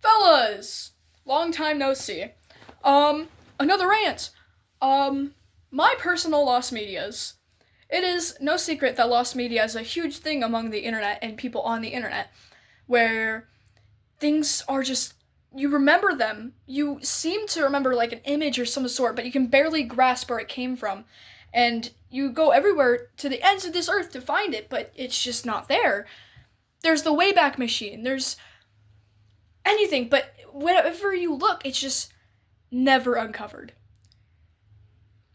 Fellas, long time no see. Another rant. My personal lost medias. It is no secret that lost media is a huge thing among the internet and people on the internet, where things are just you remember them. You seem to remember like an image or some sort, but you can barely grasp where it came from. And you go everywhere to the ends of this earth to find it, but it's just not there. There's the Wayback Machine. There's anything, but wherever you look, it's just never uncovered.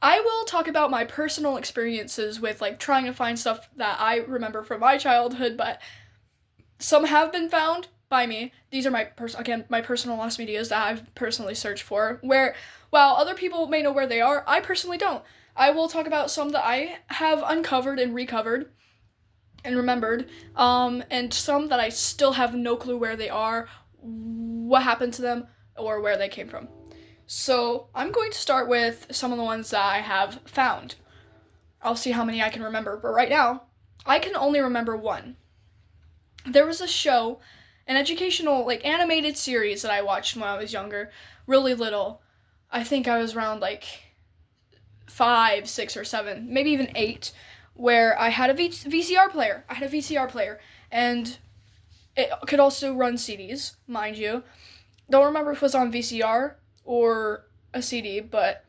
I will talk about my personal experiences with like trying to find stuff that I remember from my childhood, but some have been found by me. These are my personal lost medias that I've personally searched for. Where while other people may know where they are, I personally don't. I will talk about some that I have uncovered and recovered and remembered, and some that I still have no clue where they are, what happened to them, or where they came from. So I'm going to start with some of the ones that I have found. I'll see how many I can remember, but right now, I can only remember one. There was a show, an educational, like, animated series that I watched when I was younger, really little. I think I was around, like, 5, 6, or 7, maybe even 8, where I had a VCR player. And it could also run CDs, mind you. Don't remember if it was on VCR or a CD, but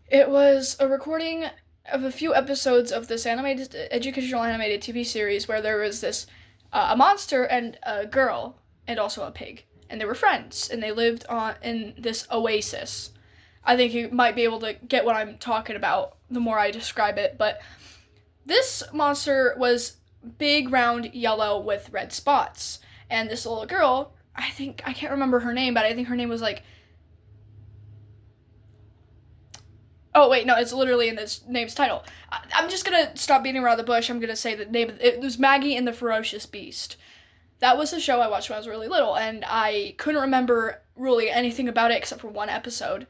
it was a recording of a few episodes of this educational animated TV series where there was this a monster and a girl and also a pig, and they were friends, and they lived in this oasis. I think you might be able to get what I'm talking about the more I describe it, but this monster was big, round, yellow with red spots, and this little girl, I can't remember her name, but I think her name was like, oh wait, no, it's literally in this name's title. I'm just gonna stop beating around the bush. I'm gonna say the name. It was Maggie and the Ferocious Beast. That was a show I watched when I was really little, and I couldn't remember really anything about it except for one episode.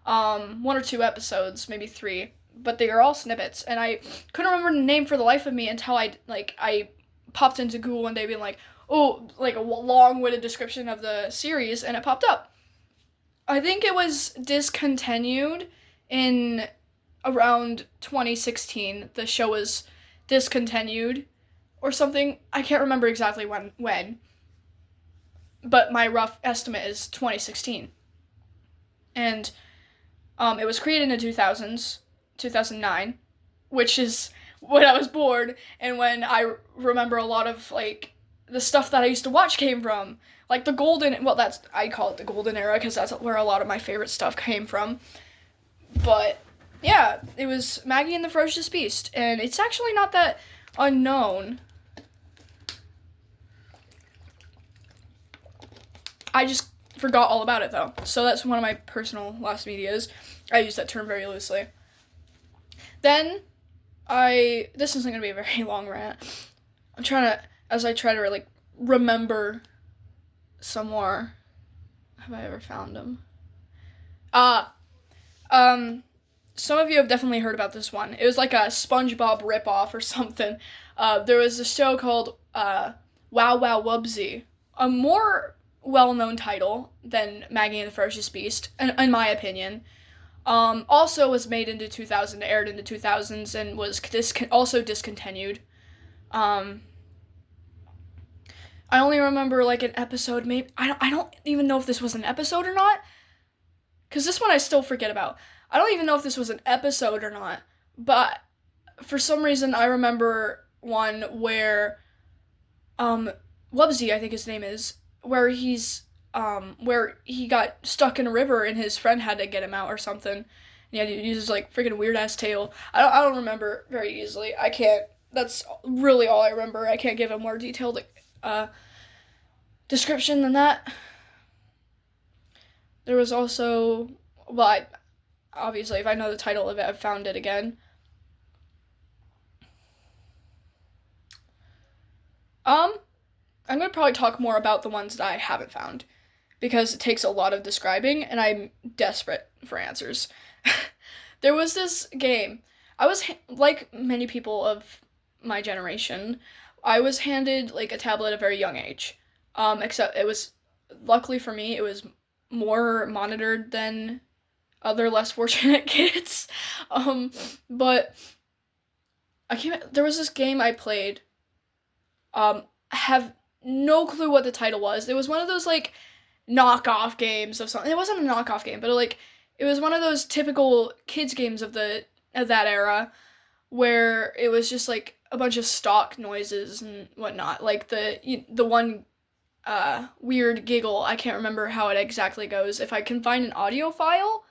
1 or 2 episodes, maybe 3, but they are all snippets, and I couldn't remember the name for the life of me until I popped into Google one day being like, oh, like a long-winded description of the series, and it popped up. I think it was discontinued in around 2016. The show was discontinued or something. I can't remember exactly when, but my rough estimate is 2016. And it was created in the 2000s, 2009, which is when I was born, and when I remember a lot of, like, the stuff that I used to watch came from. Like, I call it the golden era, because that's where a lot of my favorite stuff came from. But, yeah, it was Maggie and the Ferocious Beast, and it's actually not that unknown. I just forgot all about it, though. So that's one of my personal lost medias. I use that term very loosely. Then, this isn't going to be a very long rant. As I try to, like, remember some more. Have I ever found them? Some of you have definitely heard about this one. It was like a SpongeBob ripoff or something. There was a show called, Wow Wow Wubsy. A more well-known title than Maggie and the Ferocious Beast, in my opinion. Also was made into 2000, aired in the 2000s, and was also discontinued. I only remember like an episode, maybe. I don't even know if this was an episode or not, because this one I still forget about. I don't even know if this was an episode or not, but for some reason I remember one where Wubsy, I think his name is, where he got stuck in a river and his friend had to get him out or something. And he had to use his, like, freaking weird-ass tail. I don't remember very easily. I can't. That's really all I remember. I can't give a more detailed, description than that. There was also, well, obviously, if I know the title of it, I've found it again. I'm going to probably talk more about the ones that I haven't found, because it takes a lot of describing, and I'm desperate for answers. There was this game. I was, like many people of my generation, I was handed, like, a tablet at a very young age. Except it was luckily for me, it was more monitored than other less fortunate kids. Um, but I can't. There was this game I played. I have no clue what the title was. It was one of those like knockoff games of something. It wasn't a knockoff game, but it was one of those typical kids games of that era where it was just like a bunch of stock noises and whatnot. Like the one weird giggle. I can't remember how it exactly goes. If I can find an audio file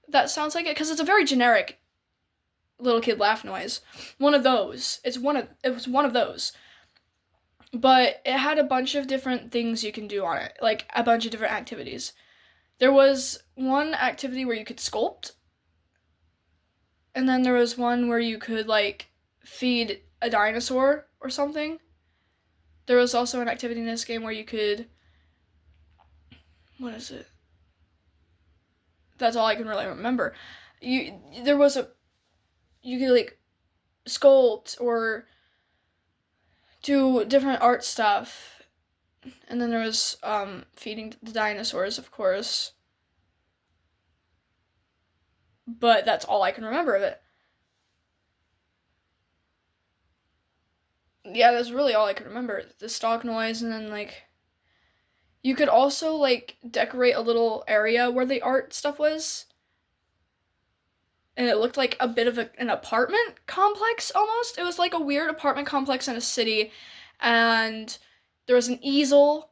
that sounds like it, because it's a very generic little kid laugh noise. One of those. It was one of those. But it had a bunch of different things you can do on it, like a bunch of different activities. There was one activity where you could sculpt, and then there was one where you could like feed a dinosaur or something. There was also an activity in this game where you could, what is it? That's all I can really remember. There was a you could like sculpt or do different art stuff. And then there was feeding the dinosaurs, of course. But that's all I can remember of it. Yeah, that's really all I can remember. The stock noise, and then like you could also like decorate a little area where the art stuff was, and it looked like a bit of an apartment complex almost. It was like a weird apartment complex in a city, and there was an easel,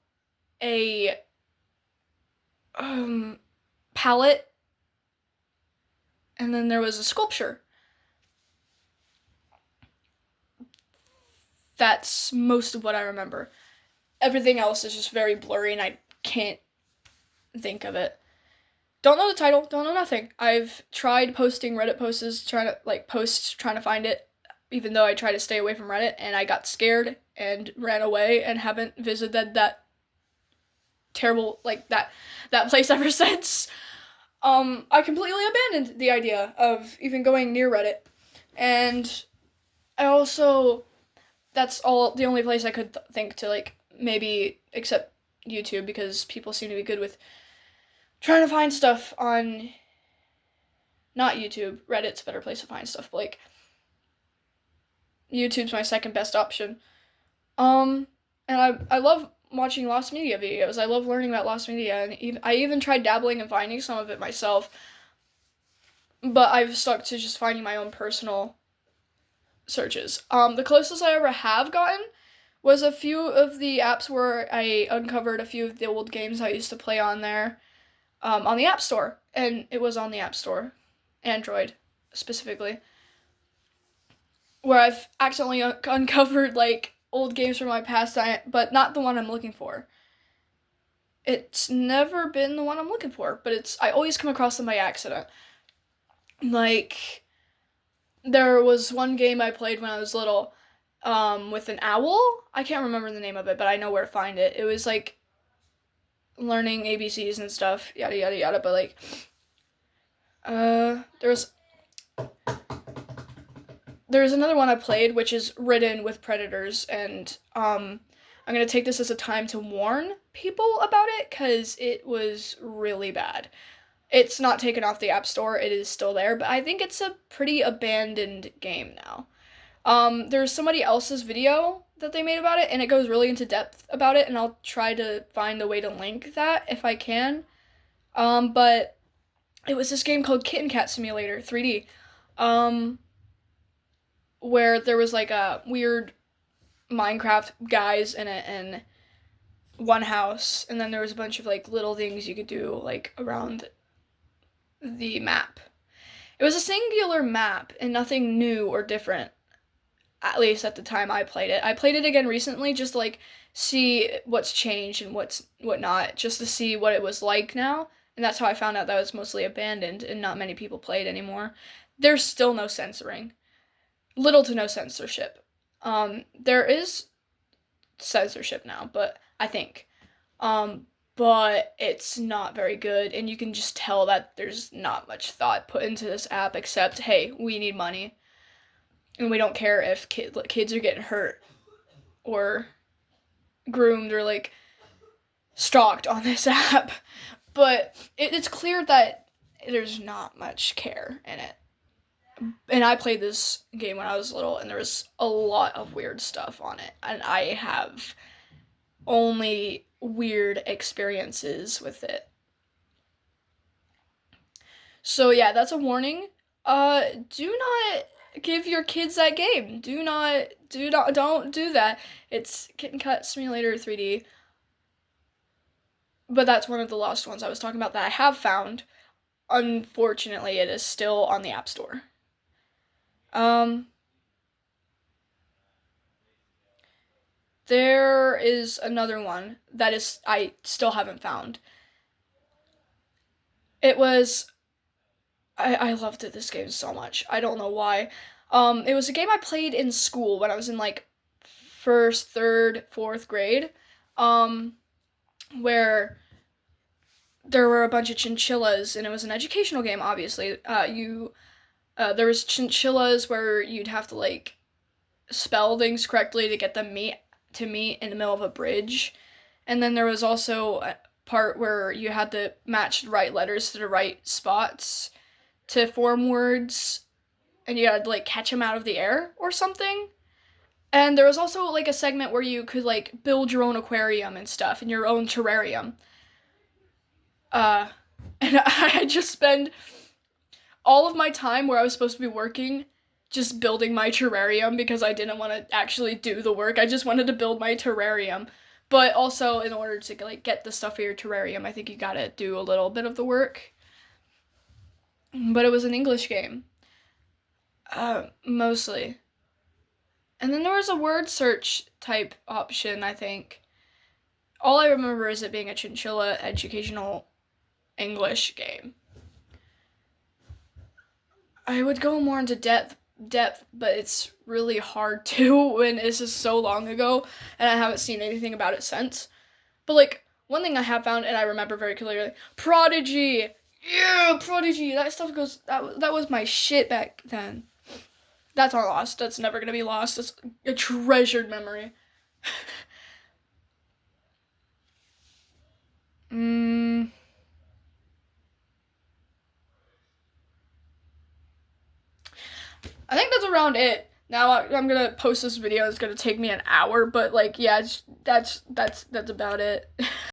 a um, palette, and then there was a sculpture. That's most of what I remember. Everything else is just very blurry, and I can't think of it. Don't know the title, don't know nothing. I've tried posting Reddit posts, trying to find it, even though I try to stay away from Reddit, and I got scared and ran away and haven't visited that terrible, that place ever since. I completely abandoned the idea of even going near Reddit. And I also, that's all, the only place I could think to, like, maybe accept YouTube, because people seem to be good with trying to find stuff on, not YouTube, Reddit's a better place to find stuff, but, like, YouTube's my second best option. And I love watching lost media videos. I love learning about lost media, and I even tried dabbling and finding some of it myself, but I've stuck to just finding my own personal searches. The closest I ever have gotten was a few of the apps where I uncovered a few of the old games I used to play on there, on the App Store, and it was on the App Store, Android specifically, where I've accidentally uncovered like old games from my past, but not the one I'm looking for. It's never been the one I'm looking for, but I always come across them by accident. Like, there was one game I played when I was little, with an owl. I can't remember the name of it, but I know where to find it. It was like learning ABCs and stuff, yada yada yada. But like, there's another one I played which is ridden with predators, and I'm gonna take this as a time to warn people about it because it was really bad. It's not taken off the App Store, it is still there, but I think it's a pretty abandoned game now. There's somebody else's video that they made about it, and it goes really into depth about it, and I'll try to find a way to link that if I can. But it was this game called Kitten Cat Simulator 3D, um, where there was like a weird Minecraft guys in it, and one house, and then there was a bunch of like little things you could do like around the map. It was a singular map and nothing new or different, at least at the time I played it. I played it again recently just to like see what's changed and what not, just to see what it was like now. And that's how I found out that it was mostly abandoned and not many people played anymore. There's still no censoring. Little to no censorship. There is censorship now, but I think. But it's not very good, and you can just tell that there's not much thought put into this app except, hey, we need money. And we don't care if kids are getting hurt or groomed or like stalked on this app, but it's clear that there's not much care in it. And I played this game when I was little, and there was a lot of weird stuff on it, and I have only weird experiences with it. So yeah, that's a warning. Do not give your kids that game. Don't do that. It's Kitten Cut Simulator 3D. But that's one of the lost ones I was talking about that I have found. Unfortunately, it is still on the App Store. There is another one that is I still haven't found. It was I loved it, this game so much. I don't know why. It was a game I played in school when I was in like first, third, fourth grade. Um, where there were a bunch of chinchillas, and it was an educational game. Obviously, there was chinchillas where you'd have to like spell things correctly to get them meet in the middle of a bridge, and then there was also a part where you had to match the right letters to the right spots to form words, and you had to like catch them out of the air or something. And there was also like a segment where you could like build your own aquarium and stuff and your own terrarium. Uh, and I just spend all of my time where I was supposed to be working just building my terrarium because I didn't want to actually do the work. I just wanted to build my terrarium. But also, in order to like get the stuff for your terrarium, I think you gotta do a little bit of the work. But it was an English game, mostly. And then there was a word search type option, I think. All I remember is it being a chinchilla educational English game. I would go more into depth, but it's really hard to when this is so long ago and I haven't seen anything about it since. But like one thing I have found and I remember very clearly, Prodigy. Yeah, Prodigy. That stuff goes that was my shit back then. That's not lost. That's never gonna be lost. That's a treasured memory. mm, I think that's around it. Now I'm gonna post this video. It's gonna take me an hour, but like, yeah, that's about it.